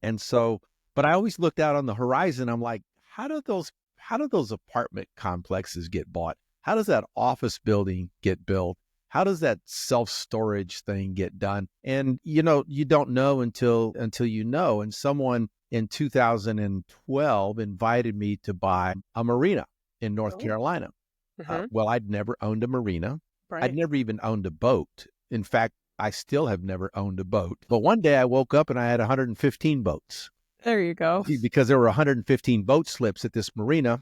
And so, but I always looked out on the horizon. I'm like, how do those apartment complexes get bought? How does that office building get built? How does that self-storage thing get done? And you don't know until you know. And someone in 2012 invited me to buy a marina in North Oh, Carolina. hmm Well, I'd never owned a marina. I'd right. never even owned a boat. In fact, I still have never owned a boat. But one day I woke up and I had 115 boats There you go. because there were 115 boat slips at this marina.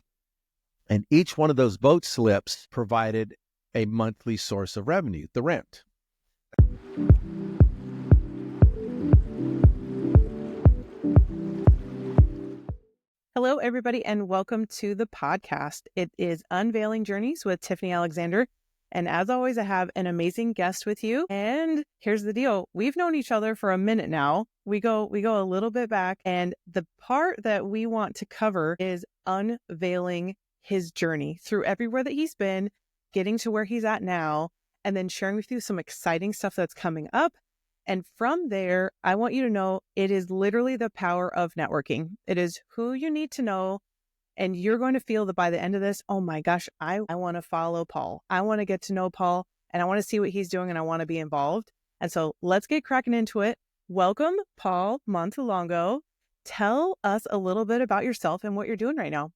And each one of those boat slips provided a monthly source of revenue, the rent. Hello, everybody, and welcome to the podcast. It is Unveiling Journeys with Tiffany Alexander. And as always, I have an amazing guest with you. And here's the deal. We've known each other for a minute now. We go a little bit back. And the part that we want to cover is unveiling his journey through everywhere that he's been, getting to where he's at now, and then sharing with you some exciting stuff that's coming up. And from there, I want you to know it is literally the power of networking. It is who you need to know. And you're going to feel that by the end of this, oh my gosh, I want to follow Paul. I want to get to know Paul and I want to see what he's doing and I want to be involved. And so let's get cracking into it. Welcome, Paul Montelongo. Tell us a little bit about yourself and what you're doing right now.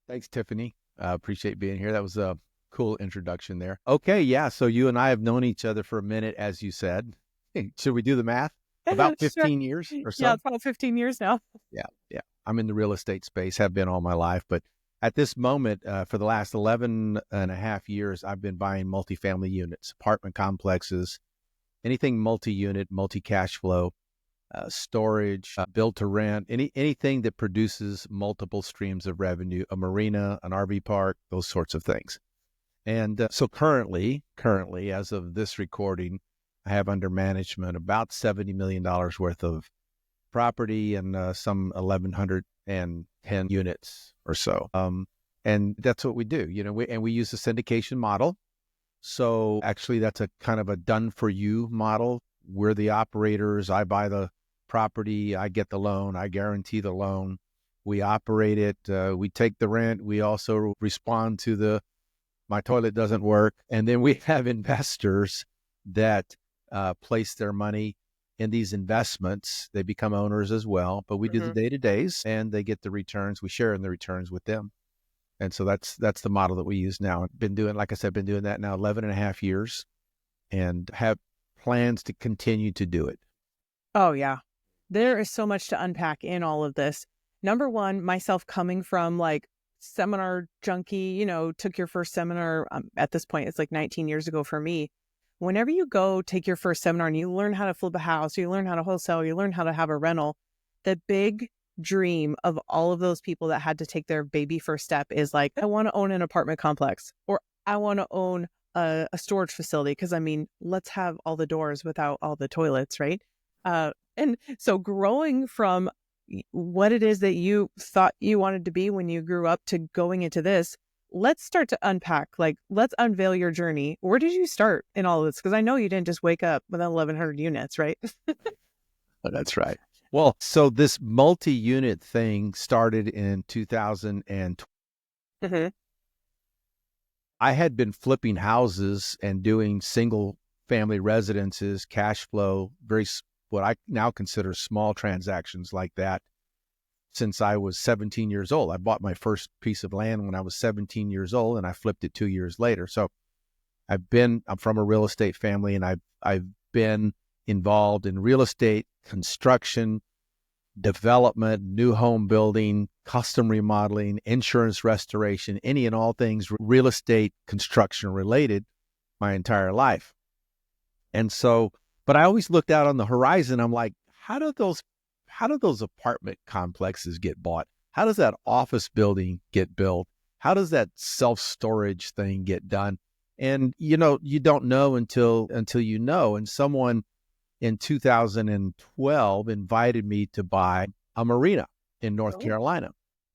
Thanks, Tiffany. Appreciate being here. That was a cool introduction there. Okay, yeah. So you and I have known each other for a minute, as you said. Hey, should we do the math? About Sure. 15 years or Yeah, so? it's about 15 years now. Yeah, yeah. I'm in the real estate space, have been all my life. But at this moment, for the last 11 and a half years, I've been buying multifamily units, apartment complexes, anything multi-unit, multi-cash flow, storage, build to rent, anything that produces multiple streams of revenue, a marina, an RV park, those sorts of things. And so currently, as of this recording, I have under management about $70 million worth of property and some 1,110 units or so. And that's what we do. We use the syndication model. So actually, that's a kind of a done for you model. We're the operators. I buy the property. I get the loan. I guarantee the loan. We operate it. We take the rent. We also respond to my toilet doesn't work. And then we have investors that place their money in these investments. They become owners as well, but we do the day-to-days and they get the returns. We share in the returns with them. And so that's the model that we use now. I've been doing, like I said, been doing that now 11 and a half years and have plans to continue to do it. Oh, yeah. There is so much to unpack in all of this. Number one, myself coming from like seminar junkie, took your first seminar. At this point, it's like 19 years ago for me. Whenever you go take your first seminar and you learn how to flip a house, you learn how to wholesale, you learn how to have a rental, the big dream of all of those people that had to take their baby first step is like, I want to own an apartment complex, or I want to own a storage facility. Because let's have all the doors without all the toilets, right? And so growing from what it is that you thought you wanted to be when you grew up to going into this, let's start to unpack, let's unveil your journey. Where did you start in all of this? Because I know you didn't just wake up with 1,100 units, right? That's right. Well, so this multi-unit thing started in 2020. Mm-hmm. I had been flipping houses and doing single family residences, cash flow, what I now consider small transactions like that since I was 17 years old. I bought my first piece of land when I was 17 years old and I flipped it 2 years later. So I'm from a real estate family and I've been involved in real estate, construction, development, new home building, custom remodeling, insurance restoration, any and all things real estate construction related my entire life. And so, but I always looked out on the horizon. I'm like, how do those apartment complexes get bought? How does that office building get built? How does that self-storage thing get done? And you don't know until you know. And someone in 2012 invited me to buy a marina in North Carolina.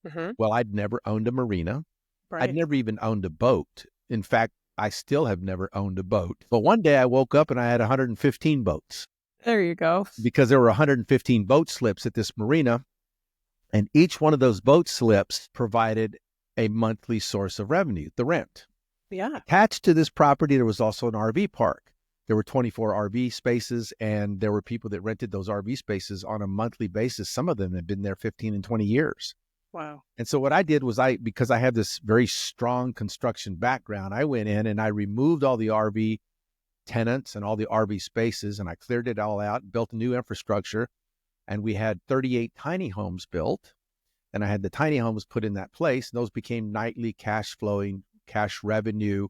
Mm-hmm. Well, I'd never owned a marina. Right. I'd never even owned a boat. In fact, I still have never owned a boat. But one day I woke up and I had 115 boats. There you go. because there were 115 boat slips at this marina, and each one of those boat slips provided a monthly source of revenue, the rent. Yeah. Attached to this property, there was also an RV park. There were 24 RV spaces, and there were people that rented those RV spaces on a monthly basis. Some of them had been there 15 and 20 years. Wow. And so what I did was because I have this very strong construction background, I went in and I removed all the RV tenants and all the RV spaces, and I cleared it all out, built a new infrastructure, and we had 38 tiny homes built. And I had the tiny homes put in that place. And those became nightly cash flowing, cash revenue,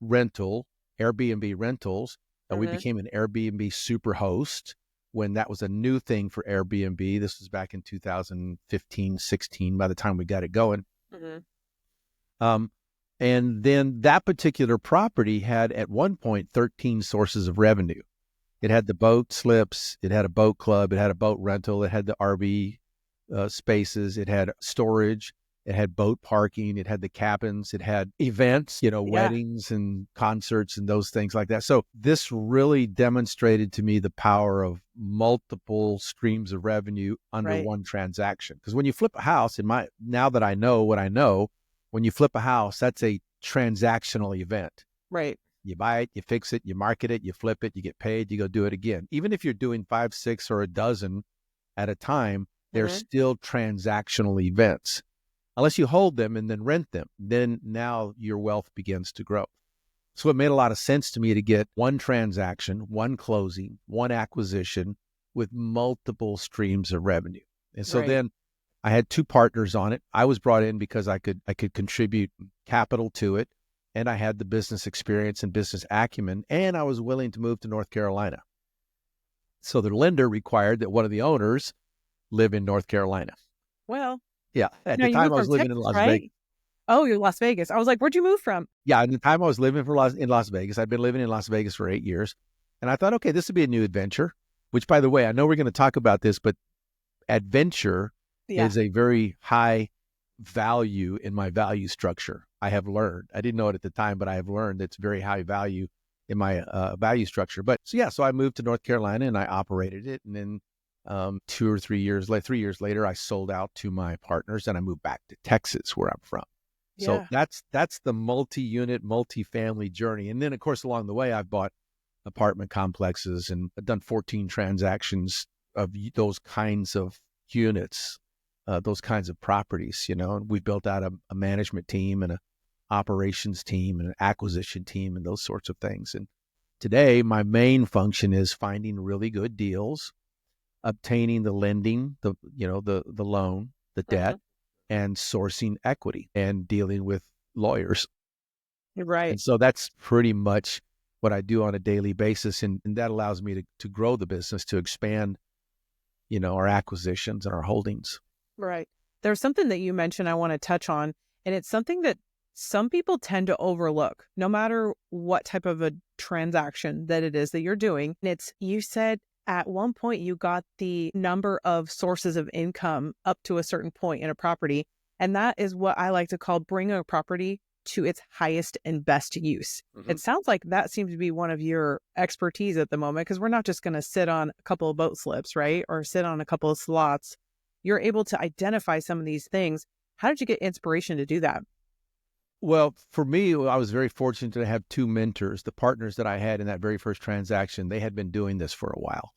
rental, Airbnb rentals. And we became an Airbnb super host when that was a new thing for Airbnb. This was back in 2015, 16, by the time we got it going. And then that particular property had at one point 13 sources of revenue. It had the boat slips, it had a boat club, it had a boat rental, it had the RV spaces, it had storage, it had boat parking, it had the cabins, it had events, weddings and concerts and those things like that. So this really demonstrated to me the power of multiple streams of revenue under one transaction. Because when you flip a house, now that I know what I know, when you flip a house, that's a transactional event. Right. You buy it, you fix it, you market it, you flip it, you get paid, you go do it again. Even if you're doing 5, 6, or a dozen at a time, they're still transactional events. Unless you hold them and then rent them, then now your wealth begins to grow. So it made a lot of sense to me to get one transaction, one closing, one acquisition with multiple streams of revenue. And so then I had 2 partners on it. I was brought in because I could contribute capital to it, and I had the business experience and business acumen, and I was willing to move to North Carolina. So the lender required that one of the owners live in North Carolina. Well, yeah. At the time I was living in Las Vegas. Oh, you're Las Vegas. I was like, where'd you move from? Yeah. At the time I was living in Las Vegas. I'd been living in Las Vegas for 8 years. And I thought, okay, this would be a new adventure, which, by the way, I know we're going to talk about this, but adventure is a very high value in my value structure. I have learned. I didn't know it at the time, but I have learned it's very high value in my value structure. But so I moved to North Carolina and I operated it. And then 2 or 3 years, 3 years later, I sold out to my partners and I moved back to Texas, where I'm from. So that's the multi-unit, multi-family journey. And then, of course, along the way, I've bought apartment complexes and I've done 14 transactions of those kinds of units, those kinds of properties, and we built out a management team and an operations team and an acquisition team and those sorts of things. And today, my main function is finding really good deals, obtaining the lending, the loan, the debt, and sourcing equity and dealing with lawyers. Right. And so that's pretty much what I do on a daily basis. And that allows me to grow the business, to expand, our acquisitions and our holdings. Right. There's something that you mentioned I want to touch on, and it's something that some people tend to overlook, no matter what type of a transaction that it is that you're doing. And you said at one point you got the number of sources of income up to a certain point in a property. And that is what I like to call bringing a property to its highest and best use. It sounds like that seems to be one of your expertise at the moment, because we're not just going to sit on a couple of boat slips, right? Or sit on a couple of slots. You're able to identify some of these things. How did you get inspiration to do that? Well, for me, I was very fortunate to have 2 mentors. The partners that I had in that very first transaction, they had been doing this for a while.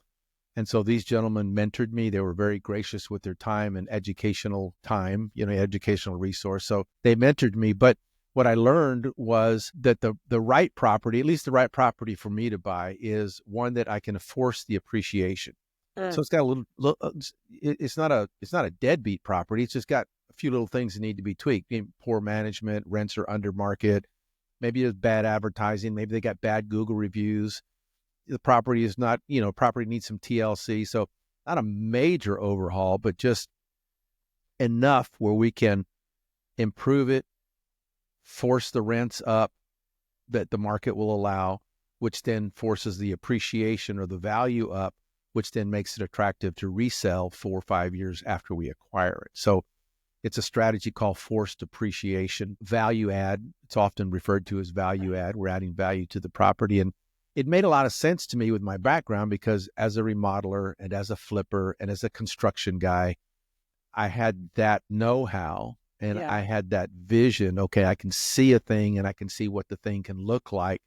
And so these gentlemen mentored me. They were very gracious with their time and educational time, educational resource. So they mentored me. But what I learned was that the right property, at least the right property for me to buy, is one that I can force the appreciation. So it's got a little it's not a deadbeat property. It's just got a few little things that need to be tweaked. Poor management, rents are under market. Maybe there's bad advertising. Maybe they got bad Google reviews. The property is not, property needs some TLC. So not a major overhaul, but just enough where we can improve it, force the rents up that the market will allow, which then forces the appreciation or the value up, which then makes it attractive to resell 4 or 5 years after we acquire it. So it's a strategy called forced appreciation. Value add, it's often referred to as value add. We're adding value to the property. And, it made a lot of sense to me with my background because as a remodeler and as a flipper and as a construction guy, I had that know-how and Yeah. I had that vision. Okay, I can see a thing and I can see what the thing can look like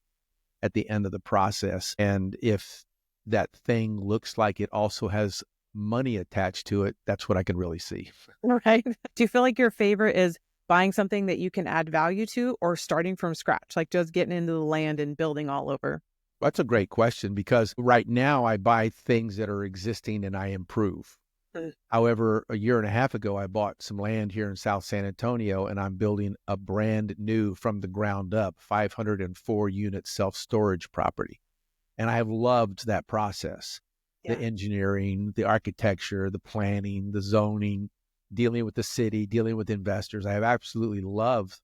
at the end of the process. And if that thing looks like it also has money attached to it, that's what I can really see. Right. Do you feel like your favorite is buying something that you can add value to or starting from scratch, like just getting into the land and building all over? That's a great question because right now I buy things that are existing and I improve. Mm. However, a year and a half ago, I bought some land here in South San Antonio and I'm building a brand new from the ground up 504 unit self-storage property. And I have loved that process, the Yeah. engineering, the architecture, the planning, the zoning, dealing with the city, dealing with investors. I have absolutely loved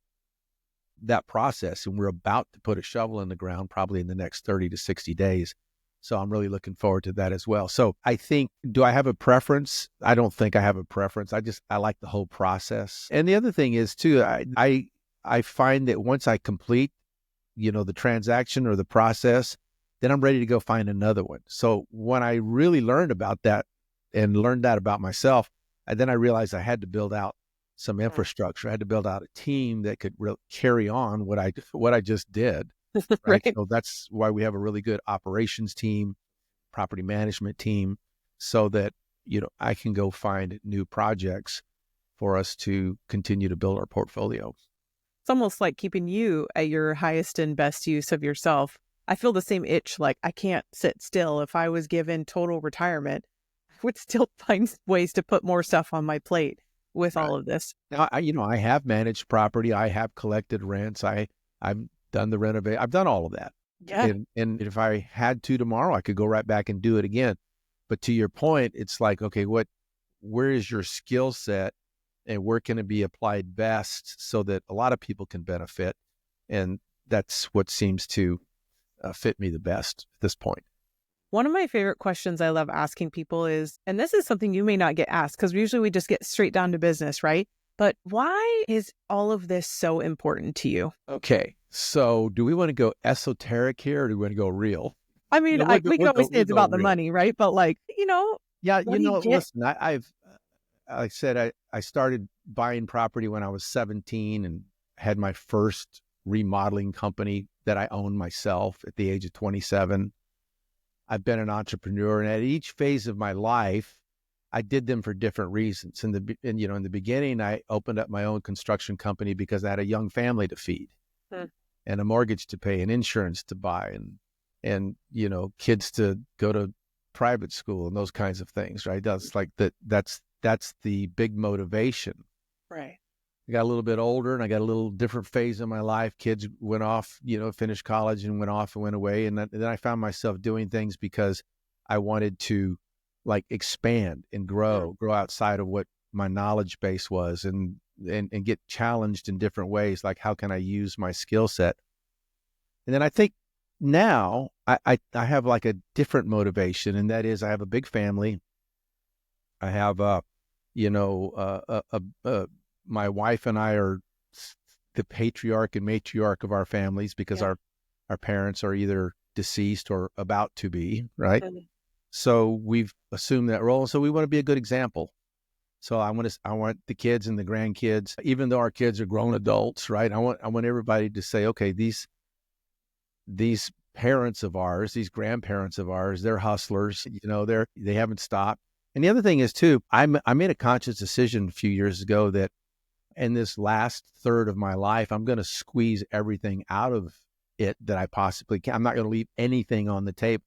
that process. And we're about to put a shovel in the ground probably in the next 30 to 60 days. So I'm really looking forward to that as well. So I think, do I have a preference? I don't think I have a preference. I like the whole process. And the other thing is too, I find that once I complete, the transaction or the process, then I'm ready to go find another one. So when I really learned about that and learned that about myself, then I realized I had to build out some infrastructure. I had to build out a team that could carry on what I just did. Right. Right. So that's why we have a really good operations team, property management team, so that, I can go find new projects for us to continue to build our portfolio. It's almost like keeping you at your highest and best use of yourself. I feel the same itch. Like I can't sit still. If I was given total retirement, I would still find ways to put more stuff on my plate with Right. all of this. Now, I have managed property. I have collected rents. I've done the renovate. I've done all of that. Yeah. And if I had to tomorrow, I could go right back and do it again. But to your point, it's like, okay, where is your skill set and where can it be applied best so that a lot of people can benefit? And that's what seems to fit me the best at this point. One of my favorite questions I love asking people is, and this is something you may not get asked because usually we just get straight down to business, right? But why is all of this so important to you? Okay. So do we want to go esoteric here or do we want to go real? I mean, we can always say We'll it's go about the real. money, right? But like, Yeah. what do you get? Listen, like I said, I started buying property when I was 17 and had my first remodeling company that I owned myself at the age of 27. I've been an entrepreneur, and at each phase of my life, I did them for different reasons. In the beginning, I opened up my own construction company because I had a young family to feed and a mortgage to pay and insurance to buy and kids to go to private school and those kinds of things, right? That's the big motivation. Right. I got a little bit older and I got a little different phase in my life. Kids went off, finished college and went off and went away. And then I found myself doing things because I wanted to like expand and grow outside of what my knowledge base was and get challenged in different ways. Like, how can I use my skill set? And then I think now I have like a different motivation, and that is I have a big family. I have my wife and I are the patriarch and matriarch of our families because our parents are either deceased or about to be, right? So we've assumed that role. So we want to be a good example. So I want the kids and the grandkids, even though our kids are grown adults, right? I want everybody to say, okay, these parents of ours, these grandparents of ours, they're hustlers, they haven't stopped. And the other thing is too, I made a conscious decision a few years ago that in this last third of my life, I'm going to squeeze everything out of it that I possibly can. I'm not going to leave anything on the table.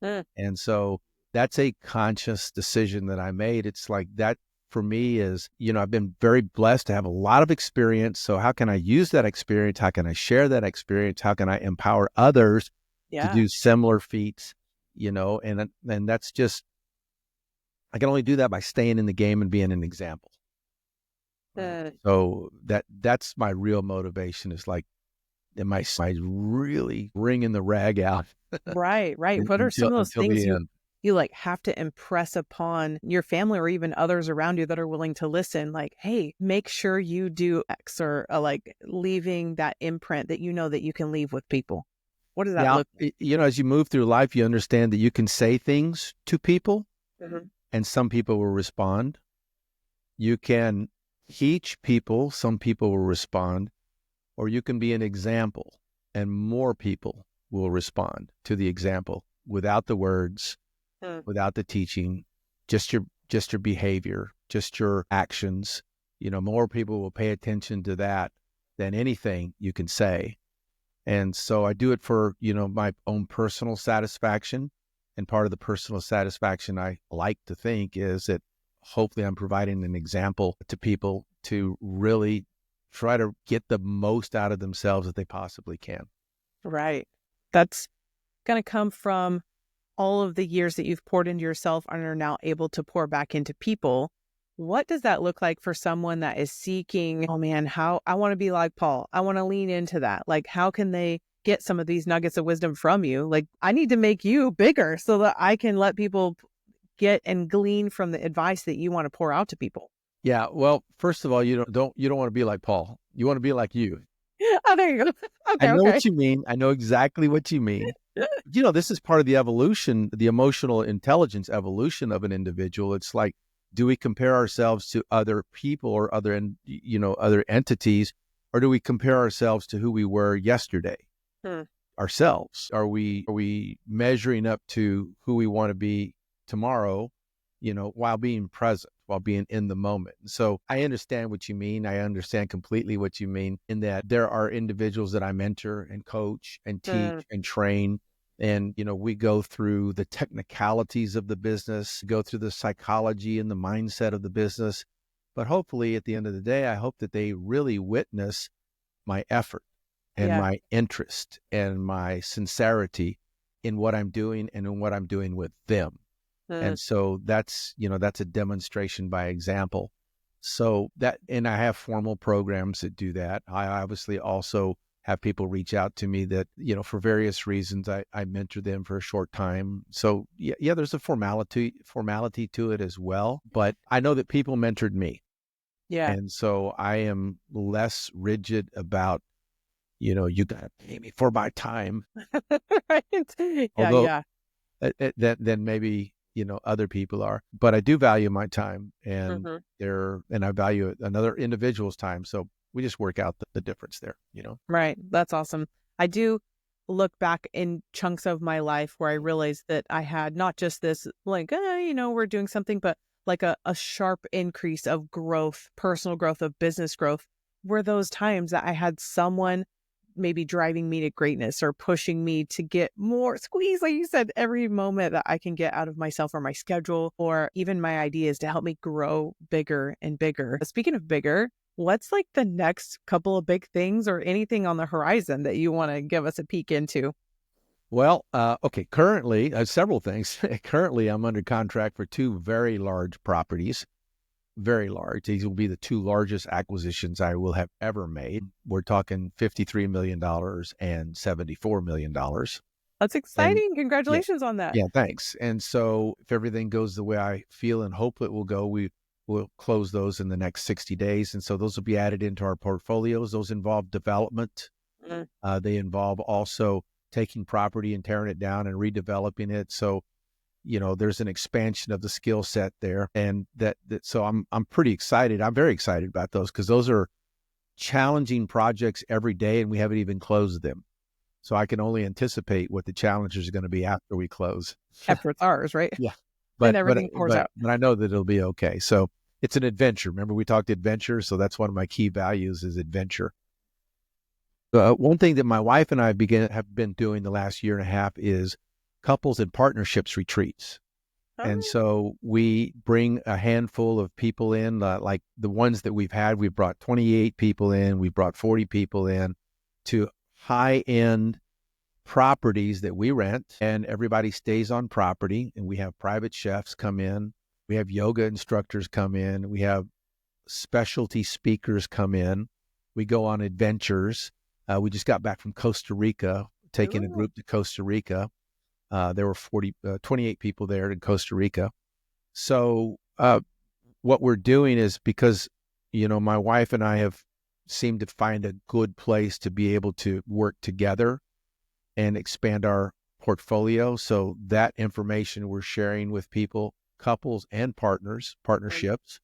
And so that's a conscious decision that I made. It's like that for me is, I've been very blessed to have a lot of experience. So how can I use that experience? How can I share that experience? How can I empower others to do similar feats? And that's just, I can only do that by staying in the game and being an example. So that's my real motivation is like, am I really wringing the rag out? Right. What are some of those things you like have to impress upon your family or even others around you that are willing to listen? Like, hey, make sure you do X or like leaving that imprint that that you can leave with people. What does that Yeah. look As you move through life, you understand that you can say things to people like? Mhm. and some people will respond. You can teach people, some people will respond, or you can be an example and more people will respond to the example without the words, Hmm. without the teaching, just your behavior, just your actions. More people will pay attention to that than anything you can say. And so I do it for, my own personal satisfaction. And part of the personal satisfaction I like to think is that hopefully I'm providing an example to people to really try to get the most out of themselves that they possibly can. Right. That's going to come from all of the years that you've poured into yourself and are now able to pour back into people. What does that look like for someone that is seeking, oh man, how I want to be like Paul. I want to lean into that. Like, how can they get some of these nuggets of wisdom from you? Like, I need to make you bigger so that I can let people get and glean from the advice that you want to pour out to people. Yeah. Well, first of all, you don't want to be like Paul. You want to be like you. Oh, there you go. I Okay, know okay. what you mean. I know exactly what you mean. This is part of the evolution, the emotional intelligence evolution of an individual. It's like, do we compare ourselves to other people or other entities, or do we compare ourselves to who we were yesterday? Hmm. Ourselves? Are we measuring up to who we want to be tomorrow, while being present, while being in the moment? So I understand what you mean. I understand completely what you mean in that there are individuals that I mentor and coach and teach Hmm. and train. And, we go through the technicalities of the business, go through the psychology and the mindset of the business. But hopefully at the end of the day, I hope that they really witness my effort and Yeah. my interest and my sincerity in what I'm doing and in what I'm doing with them. Hmm. And so that's a demonstration by example. So and I have formal programs that do that. I obviously also have people reach out to me that, for various reasons, I mentor them for a short time. So yeah, there's a formality to it as well. But I know that people mentored me. Yeah. And so I am less rigid about, you got to pay me for my time. Right. Yeah. Although Yeah. than maybe other people are, but I do value my time and Hmm. I value another individual's time, so we just work out the difference there. Right. That's awesome. I do look back in chunks of my life where I realized that I had not just this, like, we're doing something, but like a sharp increase of growth, personal growth, of business growth, were those times that I had someone maybe driving me to greatness or pushing me to get more squeeze, like you said, every moment that I can get out of myself or my schedule or even my ideas to help me grow bigger and bigger. Speaking of bigger, what's like the next couple of big things or anything on the horizon that you want to give us a peek into? Well, okay, currently several things. Currently I'm under contract for two very large properties. Very large. These will be the two largest acquisitions I will have ever made. We're talking $53 million and $74 million. That's And exciting. yeah, Congratulations on that. yeah, thanks. And so if everything goes the way I feel and hope it will go, we will close those in the next 60 days. And so those will be added into our portfolios. Those involve development. Mm. They involve also taking property and tearing it down and redeveloping it. So, there's an expansion of the skill set there. And so I'm pretty excited. I'm very excited about those because those are challenging projects every day and we haven't even closed them. So I can only anticipate what the challenges are going to be after we close. After it's ours, right? Yeah. And But but everything pours but out. but I know that it'll be okay. So it's an adventure. Remember we talked adventure, so that's one of my key values is adventure. One thing that my wife and I have been doing the last year and a half is couples and partnerships retreats. And Oh, so we bring a handful of people in, like the ones that we've had. We've brought 28 people in. We've brought 40 people in to high-end properties that we rent, and everybody stays on property. And we have private chefs come in. We have yoga instructors come in. We have specialty speakers come in. We go on adventures. We just got back from Costa Rica, taking a ooh. group to Costa Rica. There were 28 people there in Costa Rica. So what we're doing is because, my wife and I have seemed to find a good place to be able to work together. and expand our portfolio. So that information we're sharing with people, couples and partnerships,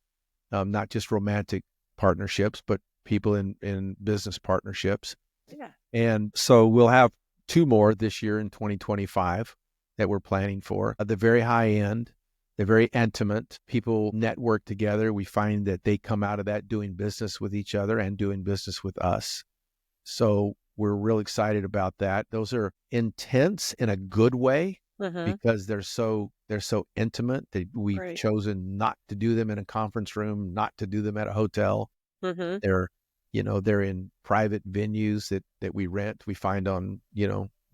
not just romantic partnerships, but people in business partnerships. Yeah. And so we'll have 2 more this year in 2025 that we're planning for. At the very high end, they're very intimate. People network together. We find that they come out of that doing business with each other and doing business with us. So we're real excited about that. Those are intense in a good way because they're so intimate that we've chosen not to do them in a conference room, not to do them at a hotel. They're in private venues that we rent. We find on,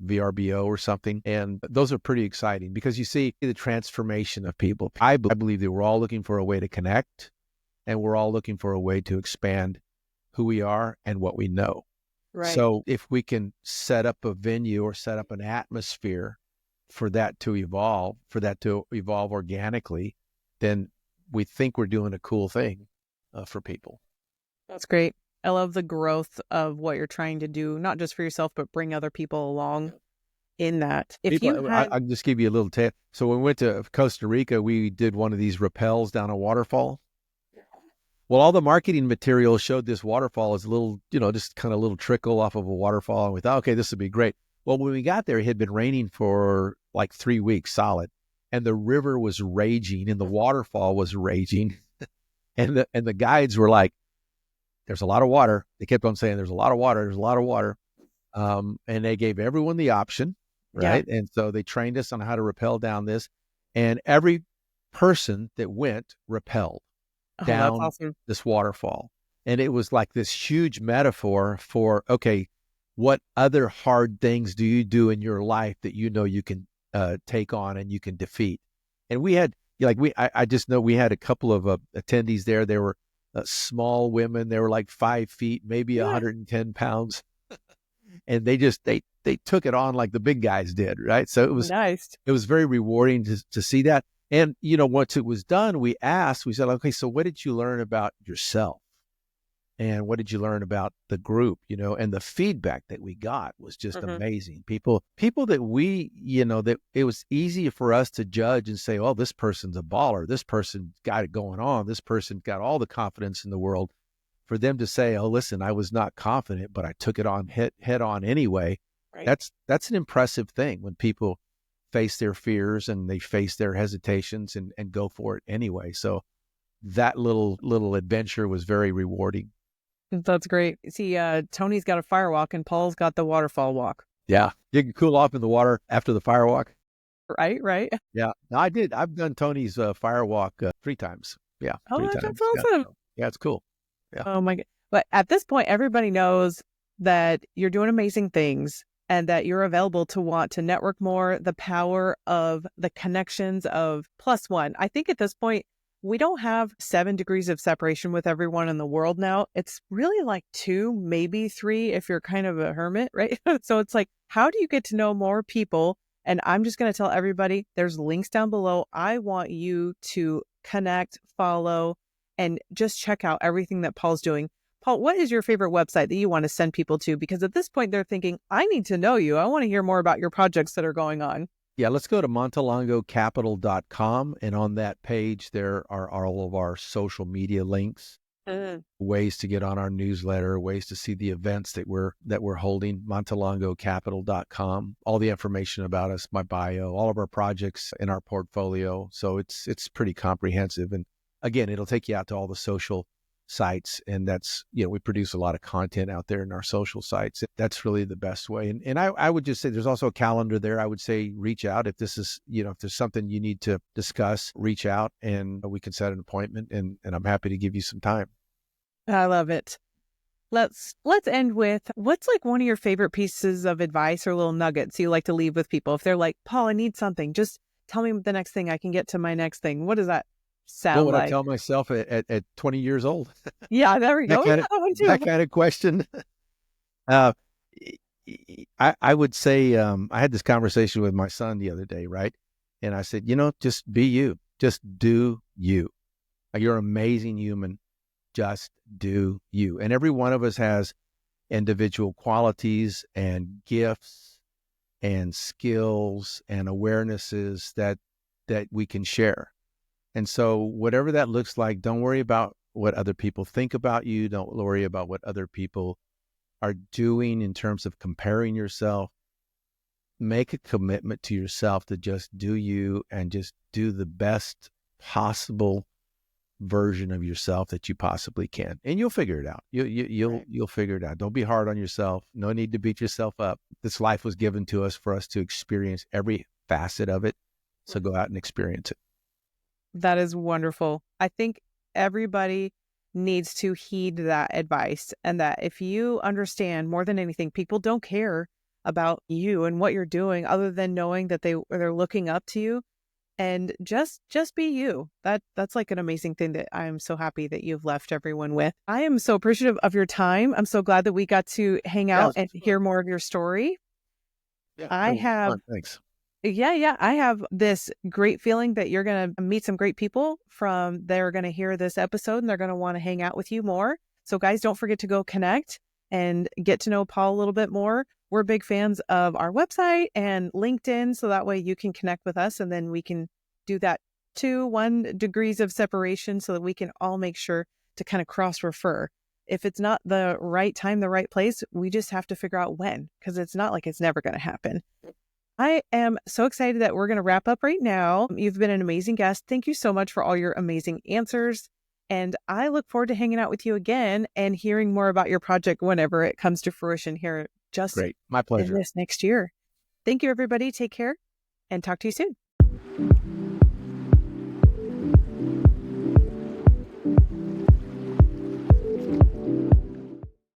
VRBO or something. And those are pretty exciting because you see the transformation of people. I believe that we're all looking for a way to connect, and we're all looking for a way to expand who we are and what we know. Right. So if we can set up a venue or set up an atmosphere for that to evolve organically, then we think we're doing a cool thing for people. That's great. I love the growth of what you're trying to do, not just for yourself, but bring other people along in that. I'll just give you a little tip. So when we went to Costa Rica, we did one of these Repels down a waterfall. Well, all the marketing material showed this waterfall as a little, just kind of a little trickle off of a waterfall. And we thought, okay, this would be great. Well, when we got there, it had been raining for like 3 weeks solid, and the river was raging and the waterfall was raging. And the guides were like, there's a lot of water. They kept on saying, there's a lot of water. There's a lot of water. And they gave everyone the option, right? Yeah. And so they trained us on how to rappel down this. And every person that went rappelled down this waterfall. And it was like this huge metaphor for, okay, what other hard things do you do in your life that you can take on and you can defeat? And we had, I just know we had a couple of attendees there. They were small women. They were like 5 feet, maybe 110 pounds. And they took it on like the big guys did, right? So it was nice. It was very rewarding to see that. And, once it was done, we said, okay, so what did you learn about yourself? And what did you learn about the group, and the feedback that we got was just amazing. People that we, that it was easy for us to judge and say, oh, this person's a baller. This person got it going on. This person got all the confidence in the world. For them to say, oh, listen, I was not confident, but I took it on head on anyway. Right. That's an impressive thing when people face their fears and they face their hesitations and go for it anyway. So that little adventure was very rewarding. That's great. See, Tony's got a firewalk and Paul's got the waterfall walk. Yeah. You can cool off in the water after the firewalk. Right. Yeah. No, I did. I've done Tony's firewalk 3 times. Yeah. Oh, 3 times. That's awesome. Yeah, it's cool. Yeah. Oh my God. But at this point, everybody knows that you're doing amazing things and that you're available to want to network more, the power of the connections of +1. I think at this point, we don't have 7 degrees of separation with everyone in the world now. It's really like 2, maybe 3 if you're kind of a hermit, right? So it's like, how do you get to know more people? And I'm just going to tell everybody, there's links down below. I want you to connect, follow, and just check out everything that Paul's doing. Paul, what is your favorite website that you want to send people to? Because at this point, they're thinking, I need to know you. I want to hear more about your projects that are going on. Yeah, let's go to montelongocapital.com. And on that page, there are all of our social media links, ways to get on our newsletter, ways to see the events that we're holding, montelongocapital.com. All the information about us, my bio, all of our projects in our portfolio. So it's pretty comprehensive. And again, it'll take you out to all the social sites. And that's, we produce a lot of content out there in our social sites. That's really the best way. And I would just say there's also a calendar there. I would say reach out if this is, if there's something you need to discuss, reach out and we can set an appointment and I'm happy to give you some time. I love it. Let's end with, what's like one of your favorite pieces of advice or little nuggets you like to leave with people? If they're like, Paul, I need something, just tell me the next thing I can get to my next thing. What does that sound what like? I tell myself at 20 years old. Yeah, there we go. That kind of question. I would say, I had this conversation with my son the other day, right? And I said, just be you. Just do you. You're an amazing human. Just do you. And every one of us has individual qualities and gifts and skills and awarenesses that we can share. And so whatever that looks like, don't worry about what other people think about you. Don't worry about what other people are doing in terms of comparing yourself. Make a commitment to yourself to just do you and just do the best possible version of yourself that you possibly can, and you'll figure it out. You'll figure it out. Don't be hard on yourself. No need to beat yourself up. This life was given to us for us to experience every facet of it. So go out and experience it. That is wonderful. I think everybody needs to heed that advice, and that if you understand more than anything, people don't care about you and what you're doing other than knowing that they're looking up to you, and just be you. That's like an amazing thing that I'm so happy that you've left everyone with. I am so appreciative of your time. I'm so glad that we got to hang out and hear more of your story. Yeah, I have fun. Thanks. Yeah. I have this great feeling that you're going to meet some great people they're going to hear this episode and they're going to want to hang out with you more. So guys, don't forget to go connect and get to know Paul a little bit more. We're big fans of our website and LinkedIn, so that way you can connect with us, and then we can do that 1 degrees of separation so that we can all make sure to kind of cross refer. If it's not the right time, the right place, we just have to figure out when, because it's not like it's never going to happen. I am so excited that we're going to wrap up right now. You've been an amazing guest. Thank you so much for all your amazing answers. And I look forward to hanging out with you again and hearing more about your project whenever it comes to fruition here. Just great. My pleasure. In this next year. Thank you, everybody. Take care and talk to you soon.